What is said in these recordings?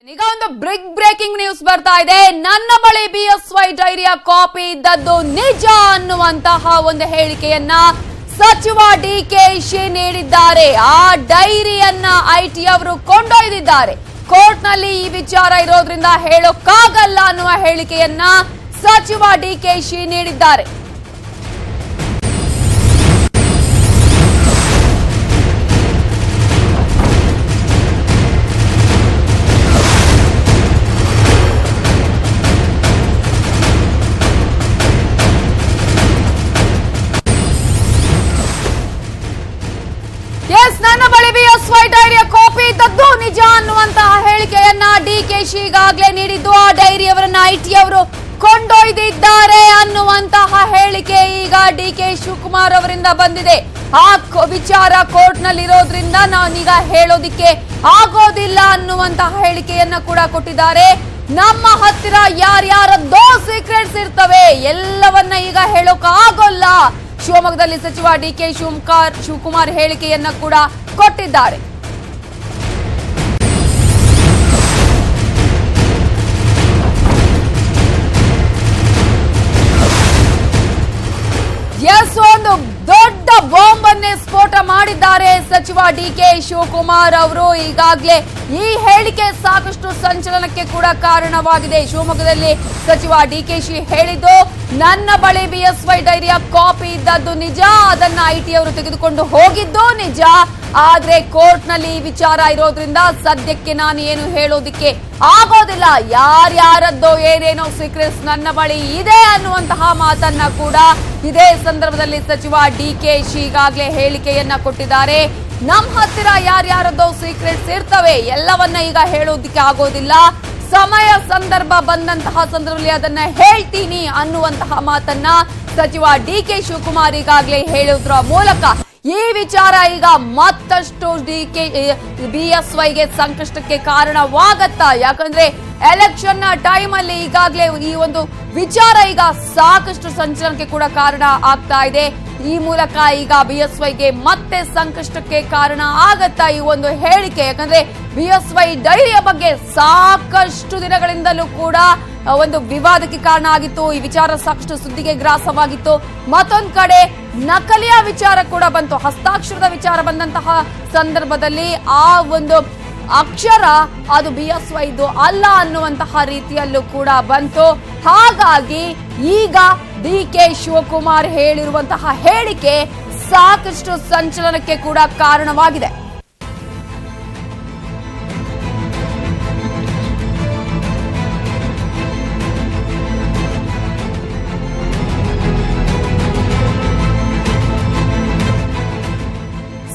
ಈಗ ಒಂದು breaking news ಬರ್ತಾ ಇದೆ. ನನ್ನ ಬಳಿ ಬಿಎಸ್ವೈ ಡೈರಿಯ ಕಾಪಿ ಇದ್ದದ್ದು ನಿಜ ಅನ್ನುವಂತಹ ಒಂದು ಹೇಳಿಕೆಯನ್ನ ಸಚಿವ ಡಿಕೆಶಿ ನೀಡಿದ್ದಾರೆ. ಆ ಡೈರಿಯನ್ನ ಐಟಿ ಅವರು ಕೊಂಡೊಯ್ದಿದ್ದಾರೆ. ಕೋರ್ಟ್ ನಲ್ಲಿ ಈ ವಿಚಾರ ಇರೋದ್ರಿಂದ ಹೇಳೋಕ್ಕಾಗಲ್ಲ ಅನ್ನುವ ಹೇಳಿಕೆಯನ್ನ ಸಚಿವ ಡಿಕೆಶಿ ನೀಡಿದ್ದಾರೆ. ನನ್ನ ಬಳಿ ಬಿಎಸ್ವೈ ಡೈರಿಯ ಕಾಪಿ ಇದ್ದದ್ದು ನಿಜ ಅನ್ನುವಂತಹ ಹೇಳಿಕೆಯನ್ನ ಡಿಕೆಶಿ ಈಗಾಗಲೇ ನೀಡಿದ್ದು, ಆ ಡೈರಿಯವರನ್ನ ಐಟಿ ಅವರು ಕೊಂಡೊಯ್ದಿದ್ದಾರೆ ಅನ್ನುವಂತಹ ಹೇಳಿಕೆ ಈಗ ಡಿಕೆ ಶಿವಕುಮಾರ್ ಅವರಿಂದ ಬಂದಿದೆ. ಆ ವಿಚಾರ ಕೋರ್ಟ್ ನಲ್ಲಿ ಇರೋದ್ರಿಂದ ನಾನೀಗ ಹೇಳೋದಿಕ್ಕೆ ಆಗೋದಿಲ್ಲ ಅನ್ನುವಂತಹ ಹೇಳಿಕೆಯನ್ನ ಕೂಡ ಕೊಟ್ಟಿದ್ದಾರೆ. ನಮ್ಮ ಹತ್ತಿರ ಯಾರ್ಯಾರದ್ದೋ ಸೀಕ್ರೆಟ್ಸ್ ಇರ್ತವೆ, ಎಲ್ಲವನ್ನ ಈಗ ಹೇಳೋಕೆ ಆಗೋಲ್ಲ. ಶಿವಮೊಗ್ಗದಲ್ಲಿ ಸಚಿವ ಡಿಕೆ ಶಿವಕುಮಾರ್ ಹೇಳಿಕೆಯನ್ನ ಕೂಡ ಕೊಟ್ಟಿದ್ದಾರೆ. ಒಂದು ದೊಡ್ಡ ಬಾಂಬ್ ಅನ್ನೇ ಸ್ಫೋಟ ಮಾಡಿದ್ದಾರೆ ಸಚಿವ ಡಿಕೆ ಶಿವಕುಮಾರ್ ಅವರು. ಈಗಾಗಲೇ ಈ ಹೇಳಿಕೆ ಸಾಕಷ್ಟು ಸಂಚಲನಕ್ಕೆ ಕೂಡ ಕಾರಣವಾಗಿದೆ. ಶಿವಮೊಗ್ಗದಲ್ಲಿ ಸಚಿವ ಡಿಕೆಶಿ ಹೇಳಿದ್ದು, ನನ್ನ ಬಳಿ ಬಿಎಸ್ವೈ ಡೈರಿಯ ಕಾಪಿ ಇದ್ದದ್ದು ನಿಜ, ಅದನ್ನ ಐಟಿ ಅವರು ತೆಗೆದುಕೊಂಡು ಹೋಗಿದ್ದು ನಿಜ. ಆದ್ರೆ ಕೋರ್ಟ್ ನಲ್ಲಿ ಈ ವಿಚಾರ ಇರೋದ್ರಿಂದ ಸದ್ಯಕ್ಕೆ ನಾನು ಏನು ಹೇಳೋದಿಕ್ಕೆ ಆಗೋದಿಲ್ಲ. ಯಾರ್ಯಾರದ್ದೋ ಏನೇನೋ ಸೀಕ್ರೆಟ್ಸ್ ನನ್ನ ಬಳಿ ಇದೆ ಅನ್ನುವಂತಹ ಮಾತನ್ನ ಕೂಡ ಇದೇ ಸಂದರ್ಭದಲ್ಲಿ ಸಚಿವ ಡಿಕೆಶಿ ಈಗಾಗಲೇ ಹೇಳಿಕೆಯನ್ನ ಕೊಟ್ಟಿದ್ದಾರೆ. ನಮ್ಮ ಹತ್ತಿರ ಯಾರ್ಯಾರದ್ದೋ ಸೀಕ್ರೆಟ್ಸ್ ಇರ್ತವೆ, ಎಲ್ಲವನ್ನ ಈಗ ಹೇಳೋದಿಕ್ಕೆ ಆಗೋದಿಲ್ಲ. ಸಮಯ ಸಂದರ್ಭ ಬಂದಂತಹ ಸಂದರ್ಭದಲ್ಲಿ ಅದನ್ನ ಹೇಳ್ತೀನಿ ಅನ್ನುವಂತಹ ಮಾತನ್ನ ಸಚಿವ ಡಿಕೆ ಶಿವಕುಮಾರ್ ಈಗಾಗಲೇ ಹೇಳುವುದರ ಮೂಲಕ ಈ ವಿಚಾರ ಈಗ ಮತ್ತಷ್ಟು ಬಿಎಸ್ವೈಗೆ ಸಂಕಷ್ಟಕ್ಕೆ ಕಾರಣವಾಗತ್ತಾ? ಯಾಕಂದ್ರೆ ಎಲೆಕ್ಷನ್ ಟೈಮ್ ಅಲ್ಲಿ ಈಗಾಗಲೇ ಈ ಒಂದು ವಿಚಾರ ಈಗ ಸಾಕಷ್ಟು ಸಂಚಲನಕ್ಕೆ ಕೂಡ ಕಾರಣ ಆಗ್ತಾ ಇದೆ. ಈ ಮೂಲಕ ಈಗ ಬಿಎಸ್ವೈಗೆ ಮತ್ತೆ ಸಂಕಷ್ಟಕ್ಕೆ ಕಾರಣ ಆಗತ್ತಾ ಈ ಒಂದು ಹೇಳಿಕೆ? ಯಾಕಂದ್ರೆ ಬಿಎಸ್ವೈ ಡೈರಿಯ ಬಗ್ಗೆ ಸಾಕಷ್ಟು ದಿನಗಳಿಂದಲೂ ಕೂಡ ಒಂದು ವಿವಾದಕ್ಕೆ ಕಾರಣ ಆಗಿತ್ತು. ಈ ವಿಚಾರ ಸಾಕಷ್ಟು ಸುದ್ದಿಗೆ ಗ್ರಾಸವಾಗಿತ್ತು. ಮತ್ತೊಂದು ಕಡೆ ನಕಲಿಯ ವಿಚಾರ ಕೂಡ ಬಂತು. ಹಸ್ತಾಕ್ಷರದ ವಿಚಾರ ಬಂದಂತಹ ಸಂದರ್ಭದಲ್ಲಿ ಆ ಒಂದು ಅಕ್ಷರ ಅದು ಬಿಎಸ್ವೈದು ಅಲ್ಲ ಅನ್ನುವಂತಹ ರೀತಿಯಲ್ಲೂ ಕೂಡ ಬಂತು. ಹಾಗಾಗಿ ಈಗ ಡಿಕೆ ಶಿವಕುಮಾರ್ ಹೇಳಿರುವಂತಹ ಹೇಳಿಕೆ ಸಾಕಷ್ಟು ಸಂಚಲನಕ್ಕೆ ಕೂಡ ಕಾರಣವಾಗಿದೆ.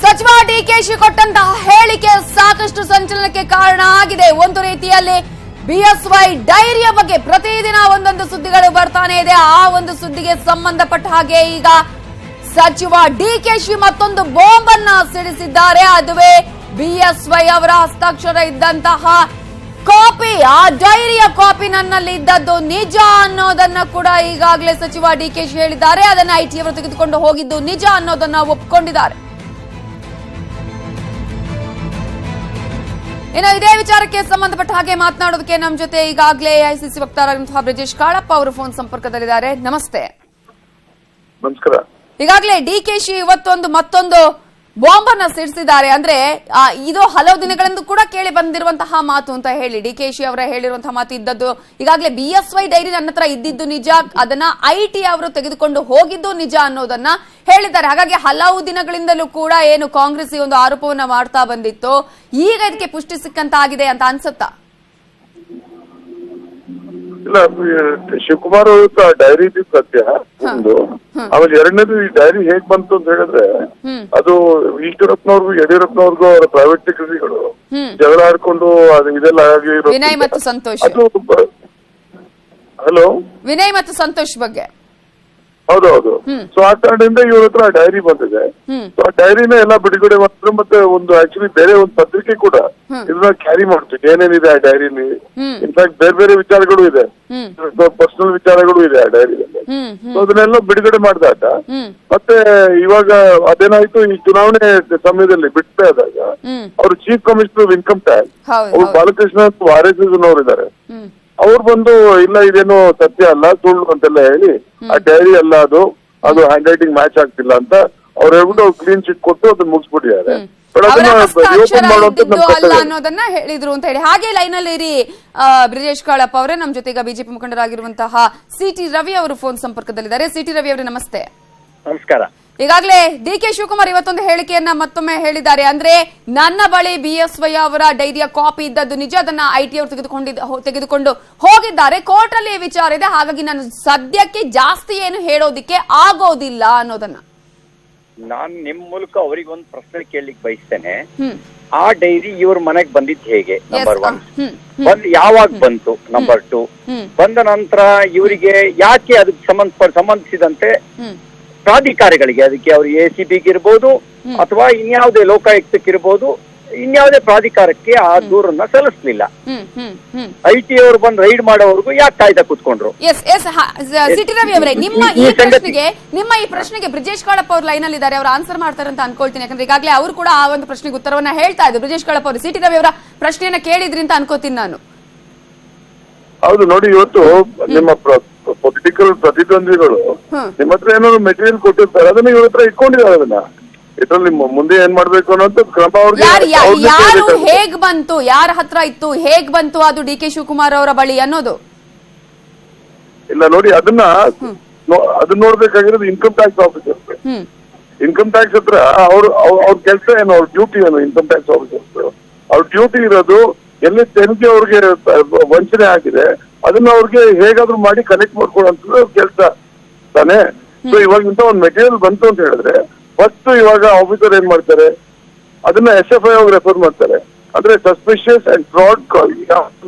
ಸಚಿವ ಡಿಕೆಶಿ ಕೊಟ್ಟಂತಹ ಹೇಳಿಕೆ ಸಾಕಷ್ಟು ಸಂಚಲನಕ್ಕೆ ಕಾರಣ ಆಗಿದೆ. ಒಂದು ರೀತಿಯಲ್ಲಿ ಬಿಎಸ್ವೈ ಡೈರಿಯ ಬಗ್ಗೆ ಪ್ರತಿದಿನ ಒಂದೊಂದು ಸುದ್ದಿಗಳು ಬರ್ತಾನೆ ಇದೆ. ಆ ಒಂದು ಸುದ್ದಿಗೆ ಸಂಬಂಧಪಟ್ಟ ಹಾಗೆ ಈಗ ಸಚಿವ ಡಿಕೆಶಿ ಮತ್ತೊಂದು ಬಾಂಬ್ ಅನ್ನ ಸಿಡಿಸಿದ್ದಾರೆ. ಅದುವೇ ಬಿಎಸ್ವೈ ಅವರ ಹಸ್ತಾಕ್ಷರ ಇದ್ದಂತಹ ಕಾಪಿ, ಆ ಡೈರಿಯ ಕಾಪಿ ನನ್ನಲ್ಲಿ ಇದ್ದದ್ದು ನಿಜ ಅನ್ನೋದನ್ನ ಕೂಡ ಈಗಾಗಲೇ ಸಚಿವ ಡಿಕೆಶಿ ಹೇಳಿದ್ದಾರೆ. ಅದನ್ನ ಐಟಿ ಅವರು ತೆಗೆದುಕೊಂಡು ಹೋಗಿದ್ದು ನಿಜ ಅನ್ನೋದನ್ನ ಒಪ್ಪಿಕೊಂಡಿದ್ದಾರೆ. ಇನ್ನು ಇದೇ ವಿಚಾರಕ್ಕೆ ಸಂಬಂಧಪಟ್ಟ ಹಾಗೆ ಮಾತನಾಡೋದಕ್ಕೆ ನಮ್ಮ ಜೊತೆ ಈಗಾಗಲೇ ಎಐಸಿಸಿ ವಕ್ತಾರರಾದಂತಹ ಬ್ರಿಜೇಶ್ ಕಾಳಪ್ಪ ಅವರು ಫೋನ್ ಸಂಪರ್ಕದಲ್ಲಿದ್ದಾರೆ. ನಮಸ್ತೆ. ನಮಸ್ಕಾರ. ಈಗಾಗಲೇ ಡಿಕೆಶಿ ಇವತ್ತೊಂದು ಮತ್ತೊಂದು ಬಾಂಬ್ ಅನ್ನ ಸಿಡಿಸಿದ್ದಾರೆ. ಅಂದ್ರೆ ಇದು ಹಲವು ದಿನಗಳಿಂದ ಕೂಡ ಕೇಳಿ ಬಂದಿರುವಂತಹ ಮಾತು ಅಂತ ಹೇಳಿ ಡಿಕೆಶಿ ಅವರ ಹೇಳಿರುವಂತಹ ಮಾತು ಇದ್ದದ್ದು. ಈಗಾಗಲೇ ಬಿಎಸ್ವೈ ಡೈರಿ ನನ್ನ ಹತ್ರ ಇದ್ದಿದ್ದು ನಿಜ, ಅದನ್ನ ಐಟಿ ಅವರು ತೆಗೆದುಕೊಂಡು ಹೋಗಿದ್ದು ನಿಜ ಅನ್ನೋದನ್ನ ಹೇಳಿದ್ದಾರೆ. ಹಾಗಾಗಿ ಹಲವು ದಿನಗಳಿಂದಲೂ ಕೂಡ ಏನು ಕಾಂಗ್ರೆಸ್ ಈ ಒಂದು ಆರೋಪವನ್ನ ಮಾಡ್ತಾ ಬಂದಿತ್ತು, ಈಗ ಇದಕ್ಕೆ ಪುಷ್ಟಿ ಸಿಕ್ಕಂತಾಗಿದೆ ಅಂತ ಅನ್ಸುತ್ತಾ? ಇಲ್ಲ, ಶಿವಕುಮಾರ್ ಅವ್ರ ಡೈರಿ ಸತ್ಯ ಒಂದು. ಆಮೇಲೆ ಎರಡನೇದು, ಈ ಡೈರಿ ಹೇಗ್ ಬಂತು ಅಂತ ಹೇಳಿದ್ರೆ, ಅದು ಈಶ್ವರಪ್ಪನವ್ರಿಗೂ ಯಡಿಯೂರಪ್ಪನವ್ರಿಗೂ ಅವರ ಪ್ರೈವೇಟ್ ಸೆಕ್ರೆಟರಿಗಳು ಜಗಳ ಆಡ್ಕೊಂಡು ಅದು ಇದೆಲ್ಲ ಆಗಿ ವಿನಯ್ ಮತ್ತು ಸಂತೋಷ್. ಅದು ಹಲೋ ವಿನಯ್ ಮತ್ತು ಸಂತೋಷ್ ಬಗ್ಗೆ ಹೌದೌದು. ಸೊ ಆ ಕಾರಣದಿಂದ ಇವ್ರ ಹತ್ರ ಡೈರಿ ಬಂದಿದೆ. ಸೊ ಆ ಡೈರಿನ ಎಲ್ಲ ಬಿಡುಗಡೆ ಮಾಡಿದ್ರು. ಮತ್ತೆ ಒಂದು ಆಕ್ಚುಲಿ ಬೇರೆ ಒಂದು ಪತ್ರಿಕೆ ಕೂಡ ಇದನ್ನ ಕ್ಯಾರಿ ಮಾಡ್ತೀವಿ. ಏನೇನಿದೆ ಆ ಡೈರಿಲಿ, ಇನ್ಫ್ಯಾಕ್ಟ್ ಬೇರೆ ಬೇರೆ ವಿಚಾರಗಳು ಇದೆ, ಪರ್ಸನಲ್ ವಿಚಾರಗಳು ಇದೆ ಆ ಡೈರಿಯಲ್ಲಿ. ಸೊ ಅದನ್ನೆಲ್ಲ ಬಿಡುಗಡೆ ಮಾಡಿದಾಗ ಮತ್ತೆ ಇವಾಗ ಅದೇನಾಯ್ತು, ಈ ಚುನಾವಣೆ ಸಮಯದಲ್ಲಿ ಬಿಡ್ತಾ ಇದ್ದಾಗ ಅವರು chief commissioner of income tax ಅವ್ರು ಬಾಲಕೃಷ್ಣ ಆರ್.ಎಸ್.ಎಸ್ ಇದ್ದಾರೆ. ಅವ್ರು ಬಂದು ಇಲ್ಲ ಇದೇನು ಸತ್ಯ ಅಲ್ಲ, ಸುಳ್ಳು ಅಂತೆಲ್ಲ ಹೇಳಿ ಆ ಡೈರಿ ಅಲ್ಲ ಅದು ಹ್ಯಾಂಡ್ ರೈಟಿಂಗ್ ಮ್ಯಾಚ್ ಆಗ್ತಿಲ್ಲ ಅಂತ ಅವ್ರು ಹೇಳ್ಬಿಟ್ಟು ಅವ್ರು ಕ್ಲೀನ್ ಚಿಟ್ ಕೊಟ್ಟು ಅದನ್ನ ಮುಗಿಸ್ಬಿಟ್ಟಿದ್ದಾರೆ. ಅನ್ನೋದನ್ನ ಹೇಳಿದ್ರು ಅಂತ ಹೇಳಿ. ಹಾಗೆ ಲೈನ್ ಅಲ್ಲಿ ಇರಿ ಬ್ರಿಜೇಶ್ ಕಾಳಪ್ಪ ಅವರೇ, ನಮ್ ಜೊತೆಗ ಬಿಜೆಪಿ ಮುಖಂಡರಾಗಿರುವಂತಹ ಸಿ.ಟಿ. ರವಿ ಅವರು ಫೋನ್ ಸಂಪರ್ಕದಲ್ಲಿದ್ದಾರೆ. ಸಿ.ಟಿ. ರವಿ ಅವರೇ ನಮಸ್ತೆ. ನಮಸ್ಕಾರ. ಈಗಾಗಲೇ ಡಿ.ಕೆ. ಶಿವಕುಮಾರ್ ಇವತ್ತೊಂದು ಹೇಳಿಕೆಯನ್ನ ಮತ್ತೊಮ್ಮೆ ಹೇಳಿದ್ದಾರೆ. ಅಂದ್ರೆ ನನ್ನ ಬಳಿ BSY ಅವರ ಡೈರಿಯ ಕಾಪಿ ಇದ್ದದ್ದು ನಿಜ, ಅದನ್ನ IT ಅವರು ತೆಗೆದುಕೊಂಡು ಹೋಗಿದ್ದಾರೆ. ಕೋರ್ಟ್ ಅಲ್ಲಿ ವಿಚಾರ ಇದೆ, ಹಾಗಾಗಿ ನಾನು ಸದ್ಯಕ್ಕೆ ಜಾಸ್ತಿ ಏನು ಹೇಳೋದಿಕ್ಕೆ ಆಗೋದಿಲ್ಲ ಅನ್ನೋದನ್ನ ನಾನ್ ನಿಮ್ ಮೂಲಕ ಅವರಿಗೊಂದು ಪ್ರಶ್ನೆ ಕೇಳಲಿಕ್ಕೆ ಬಯಸ್ತೇನೆ. ಆ ಡೈರಿ ಇವ್ರ ಮನೆಗ್ ಬಂದಿದ್ ಹೇಗೆ? ನಂಬರ್ 1 ಯಾವಾಗ ಬಂತು? ನಂಬರ್ 2 ಬಂದ ನಂತರ ಇವರಿಗೆ ಯಾಕೆ ಅದಕ್ಕೆ ಸಂಬಂಧಿಸಿದಂತೆ ಪ್ರಾಧಿಕಾರಗಳಿಗೆ, ಅದಕ್ಕೆ ಅವ್ರು ACBಗೆ ಇರ್ಬೋದು ಅಥವಾ ಇನ್ಯಾವುದೇ ಲೋಕಾಯುಕ್ತಕ್ಕಿರ್ಬೋದು, ಇನ್ಯಾವುದೇ ಪ್ರಾಧಿಕಾರಕ್ಕೆ ಆ ದೂರನ್ನ ಸಲ್ಲಿಸಲಿಲ್ಲ. IT ಅವರು ಬಂದು ರೈಡ್ ಮಾಡೋವರೆಗೂ ಯಾಕೆ ಕಾಯ್ದೆ ಕೂತ್ಕೊಂಡ್ರು? ಸಿ.ಟಿ. ರವಿ ಅವರೇ, ನಿಮ್ಮ ಈ ಪ್ರಶ್ನೆಗೆ ಬ್ರಿಜೇಶ್ ಕಾಳಪ್ಪ ಅವ್ರು ಲೈನ್ ಅಲ್ಲಿ ಇದ್ದಾರೆ, ಅವ್ರು ಆನ್ಸರ್ ಮಾಡ್ತಾರೆ ಅಂತ ಅನ್ಕೊಳ್ತೀನಿ. ಯಾಕಂದ್ರೆ ಈಗಾಗಲೇ ಅವರು ಕೂಡ ಆ ಒಂದು ಪ್ರಶ್ನೆಗೆ ಉತ್ತರವನ್ನ ಹೇಳ್ತಾ ಇದ್ರು. ಬ್ರಿಜೇಶ್ ಕಾಳಪ್ಪ ಅವರು ಸಿ.ಟಿ. ರವಿ ಅವರ ಪ್ರಶ್ನೆಯನ್ನ ಕೇಳಿದ್ರಿ ಅಂತ ಅನ್ಕೋತೀನಿ ನಾನು. ಹೌದು ನೋಡಿ, ಇವತ್ತು ನಿಮ್ಮ ಪೊಲಿಟಿಕಲ್ ಪ್ರತಿದ್ವಂದ್ವಿಗಳು ನಿಮ್ಮ ಹತ್ರ ಏನಾದ್ರು ಮೆಟೀರಿಯಲ್ ಕೊಟ್ಟಿರ್ತಾರೆ, ಅದನ್ನ ಇವ್ರ ಹತ್ರ ಇಟ್ಕೊಂಡಿದ್ದಾರೆ. ಅದನ್ನ ಇದ್ರಲ್ಲಿ ಮುಂದೆ ಏನ್ ಮಾಡ್ಬೇಕು ಅನ್ನೋ ಕ್ರಮ ಅವ್ರಿಗೆ ಯಾರು ಹೇಗ್ ಬಂತು, ಯಾರ ಹತ್ರ ಇತ್ತು, ಹೇಗ್ ಬಂತು ಅದು ಡಿ.ಕೆ. ಶಿವಕುಮಾರ್ ಅವರ ಬಳಿ ಅನ್ನೋದು ಇಲ್ಲ ನೋಡಿ. ಅದನ್ನ ನೋಡ್ಬೇಕಾಗಿರೋದು income tax officer. Income tax ಹತ್ರ ಅವ್ರ ಕೆಲಸ ಏನು, ಅವ್ರ ಡ್ಯೂಟಿ ಏನು? ಇನ್ಕಮ್ ಟ್ಯಾಕ್ಸ್ ಆಫೀಸರ್ ಅವ್ರ ಡ್ಯೂಟಿ ಇರೋದು ಎಲ್ಲಿ ತೆರಿಗೆ ಅವ್ರಿಗೆ ವಂಚನೆ ಆಗಿದೆ ಅದನ್ನ ಅವ್ರಿಗೆ ಹೇಗಾದ್ರೂ ಮಾಡಿ ಕಲೆಕ್ಟ್ ಮಾಡ್ಕೊಳ್ಳೋಂಥದ್ದು ಕೆಲಸ ತಾನೆ. ಸೊ ಇವಾಗ ಇಂತ ಒಂದು ಮೆಟೀರಿಯಲ್ ಬಂತು ಅಂತ ಹೇಳಿದ್ರೆ ಫಸ್ಟ್ ಇವಾಗ ಆಫೀಸರ್ ಏನ್ ಮಾಡ್ತಾರೆ, ಅದನ್ನ SFI ಅವ್ರಿಗೆ ರೆಫರ್ ಮಾಡ್ತಾರೆ. ಅಂದ್ರೆ suspicious and fraud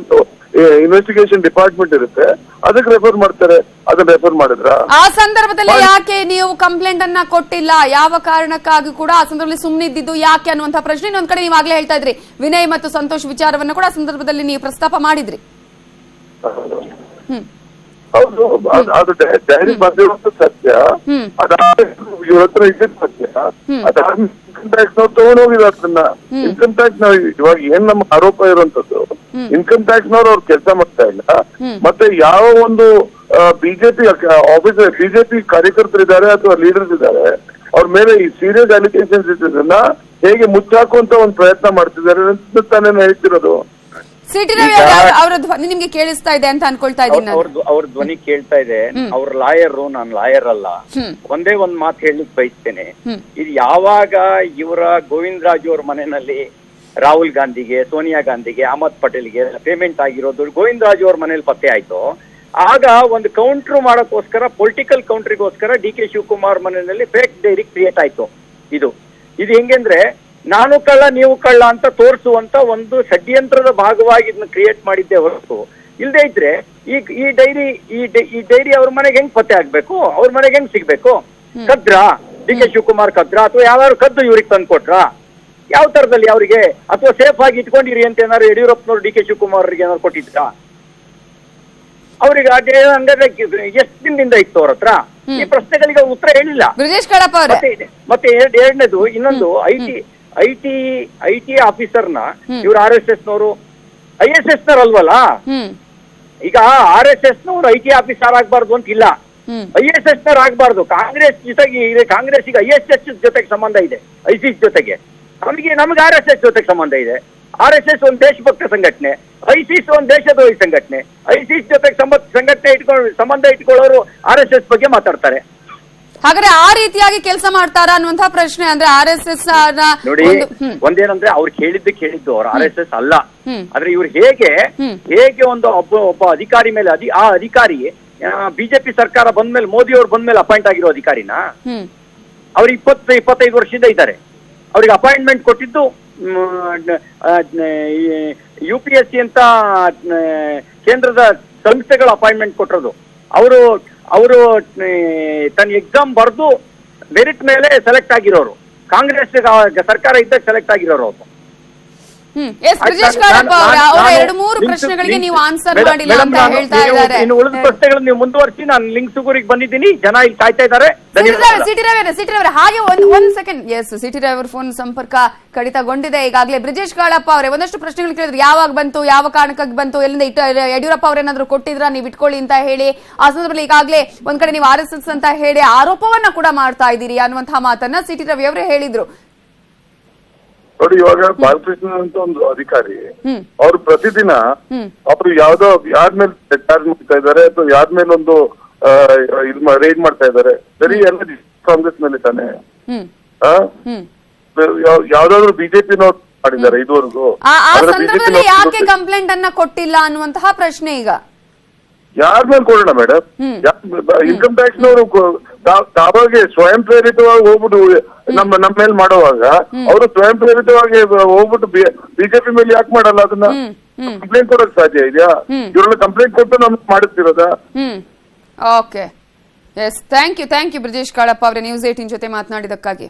investigation department ಇರುತ್ತೆ, ಅದಕ್ಕೆ ರೆಫರ್ ಮಾಡ್ತಾರೆ. ಅದನ್ನ ರೆಫರ್ ಮಾಡಿದ್ರ ಆ ಸಂದರ್ಭದಲ್ಲಿ ಯಾಕೆ ನೀವು ಕಂಪ್ಲೇಂಟ್ ಅನ್ನ ಕೊಟ್ಟಿಲ್ಲ? ಯಾವ ಕಾರಣಕ್ಕಾಗಿ ಕೂಡ ಆ ಸಂದರ್ಭದಲ್ಲಿ ಸುಮ್ಮನಿದ್ದು ಯಾಕೆ ಅನ್ನುವಂತಹ ಪ್ರಶ್ನೆ. ಇನ್ನೊಂದ್ ಕಡೆ ನೀವು ಆಗ್ಲೇ ಹೇಳ್ತಾ ಇದ್ರಿ ವಿನಯ್ ಮತ್ತು ಸಂತೋಷ್ ವಿಚಾರವನ್ನ ಕೂಡ ಆ ಸಂದರ್ಭದಲ್ಲಿ ನೀವು ಪ್ರಸ್ತಾಪ ಮಾಡಿದ್ರಿ. ಹೌದು, ಅದು ಡೈರಿ ಬಂದಿರುವಂತ ಸತ್ಯ. ಇವ್ರ ಹತ್ರ ಇದ್ದಿದ್ ಸತ್ಯ. ಅದಾದ್ಮೇಲೆ ಇನ್ಕಮ್ ಟ್ಯಾಕ್ಸ್ ನಾವು ತಗೊಂಡೋಗಿದ್ರು ಅದನ್ನ. ಇನ್ಕಮ್ ಟ್ಯಾಕ್ಸ್ ನಾವು ಇವಾಗ ಏನ್ ನಮ್ಮ ಆರೋಪ ಇರುವಂತದ್ದು, ಇನ್ಕಮ್ ಟ್ಯಾಕ್ಸ್ ನವ್ರು ಅವ್ರು ಕೆಲಸ ಮಾಡ್ತಾ ಇಲ್ಲ. ಮತ್ತೆ ಯಾವ ಒಂದು ಬಿಜೆಪಿ ಆಫೀಸರ್, ಬಿಜೆಪಿ ಕಾರ್ಯಕರ್ತರಿದ್ದಾರೆ ಅಥವಾ ಲೀಡರ್ಸ್ ಇದ್ದಾರೆ, ಅವ್ರ ಮೇಲೆ ಈ ಸೀರಿಯಸ್ ಅಲಿಗೇಷನ್ಸ್ ಇದ್ದದನ್ನ ಹೇಗೆ ಮುಚ್ಚಾಕುವಂತ ಒಂದು ಪ್ರಯತ್ನ ಮಾಡ್ತಿದ್ದಾರೆ ಅಂತ ತಾನೇ ಹೇಳ್ತಿರೋದು. ಸಿ.ಟಿ. ರವಿ ಅವರ ಧ್ವನಿ ನಿಮ್ಗೆ ಕೇಳಿಸ್ತಾ ಇದೆ ಅಂತ ಅನ್ಕೊಳ್ತಾ ಇದ್ದೀನಿ. ಅವ್ರ ಧ್ವನಿ ಕೇಳ್ತಾ ಇದೆ. ಅವ್ರ ಲಾಯರ್, ನಾನು ಲಾಯರ್ ಅಲ್ಲ. ಒಂದೇ ಒಂದ್ ಮಾತು ಹೇಳಲಿಕ್ಕೆ ಬಯಸ್ತೇನೆ. ಇದು ಯಾವಾಗ ಇವರ ಗೋವಿಂದ ರಾಜು ಅವ್ರ ಮನೆಯಲ್ಲಿ ರಾಹುಲ್ ಗಾಂಧಿಗೆ, ಸೋನಿಯಾ ಗಾಂಧಿಗೆ, ಅಹಮದ್ ಪಟೇಲ್ಗೆ ಪೇಮೆಂಟ್ ಆಗಿರೋದು ಗೋವಿಂದ ರಾಜು ಅವ್ರ ಮನೇಲಿ ಪತ್ತೆ ಆಯ್ತು, ಆಗ ಒಂದು ಕೌಂಟರ್ ಮಾಡೋಕ್ಕೋಸ್ಕರ, ಪೊಲಿಟಿಕಲ್ ಕೌಂಟ್ರಿಗೋಸ್ಕರ ಡಿ.ಕೆ. ಶಿವಕುಮಾರ್ ಮನೆಯಲ್ಲಿ ಫೇಕ್ ಡೈರಿ ಕ್ರಿಯೇಟ್ ಆಯ್ತು. ಇದು ಹೆಂಗೆಂದ್ರೆ ನಾನು ಕಳ್ಳ ನೀವು ಕಳ್ಳ ಅಂತ ತೋರಿಸುವಂತ ಒಂದು ಷಡ್ಯಂತ್ರದ ಭಾಗವಾಗಿ ಇದನ್ನ ಕ್ರಿಯೇಟ್ ಮಾಡಿದ್ದೆ ಹೊರತು, ಇಲ್ಲದೆ ಇದ್ರೆ ಈ ಡೈರಿ ಅವ್ರ ಮನೆಗೆ ಹೆಂಗ್ ಪತ್ತೆ ಆಗ್ಬೇಕು, ಅವ್ರ ಮನೆಗೆ ಹೆಂಗ್ ಸಿಗ್ಬೇಕು? ಕದ್ರಾ ಡಿ.ಕೆ. ಶಿವಕುಮಾರ್ ಕದ್ರಾ ಅಥವಾ ಯಾರು ಕದ್ದು ಇವ್ರಿಗೆ ತಂದು ಕೊಟ್ರಾ? ಯಾವ ತರದಲ್ಲಿ ಅವರಿಗೆ, ಅಥವಾ ಸೇಫ್ ಆಗಿ ಇಟ್ಕೊಂಡಿರಿ ಅಂತ ಏನಾದ್ರು ಯಡಿಯೂರಪ್ಪನವ್ರು ಡಿ.ಕೆ. ಶಿವಕುಮಾರ್ ಅವ್ರಿಗೆ ಏನಾದ್ರು ಕೊಟ್ಟಿದ್ರಾ? ಅವ್ರಿಗೆ ಹಂಗಾದ್ರೆ ಎಷ್ಟು ದಿನದಿಂದ ಇತ್ತು ಅವ್ರ ಹತ್ರ? ಈ ಪ್ರಶ್ನೆಗಳಿಗೆ ಉತ್ತರ ಹೇಳಿಲ್ಲ. ಮತ್ತೆ ಎರಡನೇದು, ಇನ್ನೊಂದು ಐ ಟಿ ಆಫೀಸರ್ನ ಇವ್ರು RSS ನವರು ISS ನವರು ಅಲ್ವಲ್ಲ. ಈಗ RSS ನವರು IT ಆಫೀಸರ್ ಆಗ್ಬಾರ್ದು ಅಂತ ಇಲ್ಲ, ISS ನವರು ಆಗ್ಬಾರ್ದು. ಕಾಂಗ್ರೆಸ್ ಜೊತೆಗೆ, ಕಾಂಗ್ರೆಸ್ಗೆ ISS ಜೊತೆಗೆ ಸಂಬಂಧ ಇದೆ, ISIS ಜೊತೆಗೆ. ನಮಗೆ RSS ಜೊತೆಗೆ ಸಂಬಂಧ ಇದೆ. RSS ಒಂದು ದೇಶಭಕ್ತ ಸಂಘಟನೆ, ISIS ಒಂದು ದೇಶದ್ರೋಹಿ ಸಂಘಟನೆ. ISIS ಜೊತೆಗೆ ಸಂಬಂಧ ಇಟ್ಕೊಳ್ಳೋರು RSS ಬಗ್ಗೆ ಮಾತಾಡ್ತಾರೆ. ಹಾಗಾದ್ರೆ ಆ ರೀತಿಯಾಗಿ ಕೆಲಸ ಮಾಡ್ತಾರ ಅನ್ನುವಂತಹ ಪ್ರಶ್ನೆ. ಅಂದ್ರೆ RSS ನೋಡಿ, ಒಂದೇನಂದ್ರೆ ಅವ್ರು ಕೇಳಿದ್ದು ಅವ್ರು RSS ಅಲ್ಲ. ಆದ್ರೆ ಇವ್ರು ಹೇಗೆ ಒಬ್ಬ ಅಧಿಕಾರಿ ಮೇಲೆ, ಆ ಅಧಿಕಾರಿ ಬಿಜೆಪಿ ಸರ್ಕಾರ ಬಂದ್ಮೇಲೆ, ಮೋದಿ ಅವ್ರು ಬಂದ್ಮೇಲೆ ಅಪಾಯಿಂಟ್ ಆಗಿರೋ ಅಧಿಕಾರಿನ, ಅವ್ರು 20-25 ವರ್ಷದಿಂದ ಇದ್ದಾರೆ. ಅವ್ರಿಗೆ ಅಪಾಯಿಂಟ್ಮೆಂಟ್ ಕೊಟ್ಟಿದ್ದು UPSC ಅಂತ ಕೇಂದ್ರದ ಸಂಸ್ಥೆಗಳ ಅಪಾಯಿಂಟ್ಮೆಂಟ್ ಕೊಟ್ಟಿರೋದು. ಅವರು ಅವರು ತನ್ನ ಎಕ್ಸಾಮ್ ಬರೆದು ಮೆರಿಟ್ ಮೇಲೆ ಸೆಲೆಕ್ಟ್ ಆಗಿರೋರು. ಕಾಂಗ್ರೆಸ್ ಸರ್ಕಾರ ಇದ್ದಾಗ ಸೆಲೆಕ್ಟ್ ಆಗಿರೋರು ಅವರು. ಎಸ್ ಬ್ರಿಜೇಶ್ ಕಾಳಪ್ಪ ಅವರ 2-3 ಪ್ರಶ್ನೆಗಳಿಗೆ ನೀವು ಆನ್ಸರ್ ಮಾಡಿಲ್ಲ ಅಂತ ಹೇಳ್ತಾ ಇದ್ದಾರೆ. ಇನ್ನು ಉಳಿದ ಪ್ರಶ್ನೆಗಳನ್ನು ನೀವು ಮುಂದುವರಿಸಿ. ನಾನು ಲಿಂಗ್ಸುಗೂರಿಗೆ ಬಂದಿದ್ದೀನಿ, ಜನ ಇಲ್ಲಿ ಕಾಯ್ತಾ ಇದ್ದಾರೆ. ಸಿಟಿ ರವಿ ಹಾಗೆ ಒಂದ್ ಸೆಕೆಂಡ್. ಎಸ್ ಸಿಟಿ ರವಿ ಅವರ ಫೋನ್ ಸಂಪರ್ಕ ಕಡಿತಗೊಂಡಿದೆ ಈಗಾಗಲೇ. ಬ್ರಿಜೇಶ್ ಕಾಳಪ್ಪ ಅವರೇ ಒಂದಷ್ಟು ಪ್ರಶ್ನೆಗಳು ಕೇಳಿದ್ರು, ಯಾವಾಗ ಬಂತು, ಯಾವ ಕಾರಣಕ್ಕಾಗಿ ಬಂತು, ಎಲ್ಲಿಂದ ಯಡಿಯೂರಪ್ಪ ಅವರೇನಾದ್ರು ಕೊಟ್ಟಿದ್ರ ನೀವು ಇಟ್ಕೊಳ್ಳಿ ಅಂತ ಹೇಳಿ. ಆ ಸಂದರ್ಭದಲ್ಲಿ ಈಗಾಗಲೇ ಒಂದ್ ಕಡೆ ನೀವು RSS ಅಂತ ಹೇಳಿ ಆರೋಪವನ್ನ ಕೂಡ ಮಾಡ್ತಾ ಇದ್ದೀರಿ ಅನ್ನುವಂತಹ ಮಾತನ್ನ ಸಿಟಿ ರವಿ ಅವರೇ ಹೇಳಿದ್ರು. ನೋಡಿ, ಇವಾಗ ಬಾಲಕೃಷ್ಣ ಅಂತ ಒಂದು ಅಧಿಕಾರಿ, ಅವ್ರು ಪ್ರತಿದಿನ ಅವರು ಯಾವ್ದೋ ಯಾರ ಮೇಲೆ ಚಾರ್ಜ್ ಮಾಡ್ತಾ ಇದ್ದಾರೆ ಅಥವಾ ಯಾರ ಮೇಲೆ ಒಂದು ರೇಡ್ ಮಾಡ್ತಾ ಇದ್ದಾರೆ. ಬರೀ ಎಲ್ಲ ಕಾಂಗ್ರೆಸ್ ಮೇಲೆ ತಾನೆ. ಯಾವ್ದಾದ್ರು ಬಿಜೆಪಿನವ್ರು ಮಾಡಿದ್ದಾರೆ ಇದುವರೆಗೂ? ಯಾಕೆ ಕಂಪ್ಲೇಂಟ್ ಅನ್ನ ಕೊಟ್ಟಿಲ್ಲ ಅನ್ನುವಂತಹ ಪ್ರಶ್ನೆ ಈಗ ಯಾರ ಮೇಲೆ ಕೊಡೋಣ ಮೇಡಮ್? ಇನ್ಕಮ್ ಟ್ಯಾಕ್ಸ್ ನವರು ತಾವಾಗೆ ಸ್ವಯಂ ಪ್ರೇರಿತವಾಗಿ ಹೋಗ್ಬಿಟ್ಟು ನಮ್ಮ ಮೇಲೆ ಮಾಡುವಾಗ ಅವರು ಸ್ವಯಂ ಪ್ರೇರಿತವಾಗಿ ಹೋಗ್ಬಿಟ್ಟು ಬಿಜೆಪಿ ಮೇಲೆ ಯಾಕೆ ಮಾಡಲ್ಲ? ಅದನ್ನ ಕಂಪ್ಲೇಂಟ್ ಕೊಡಕ್ ಸಾಧ್ಯ ಇದೆಯಾ? ಇವ್ರನ್ನ ಕಂಪ್ಲೇಂಟ್ ಕೊಟ್ಟು ನಮ್ಗೆ ಮಾಡುತ್ತಿರೋದಾ? Okay, yes, thank you Brijesh Kalappa ಅವರೇ ನ್ಯೂಸ್ 18 ಜೊತೆ ಮಾತನಾಡಿದಕ್ಕಾಗಿ.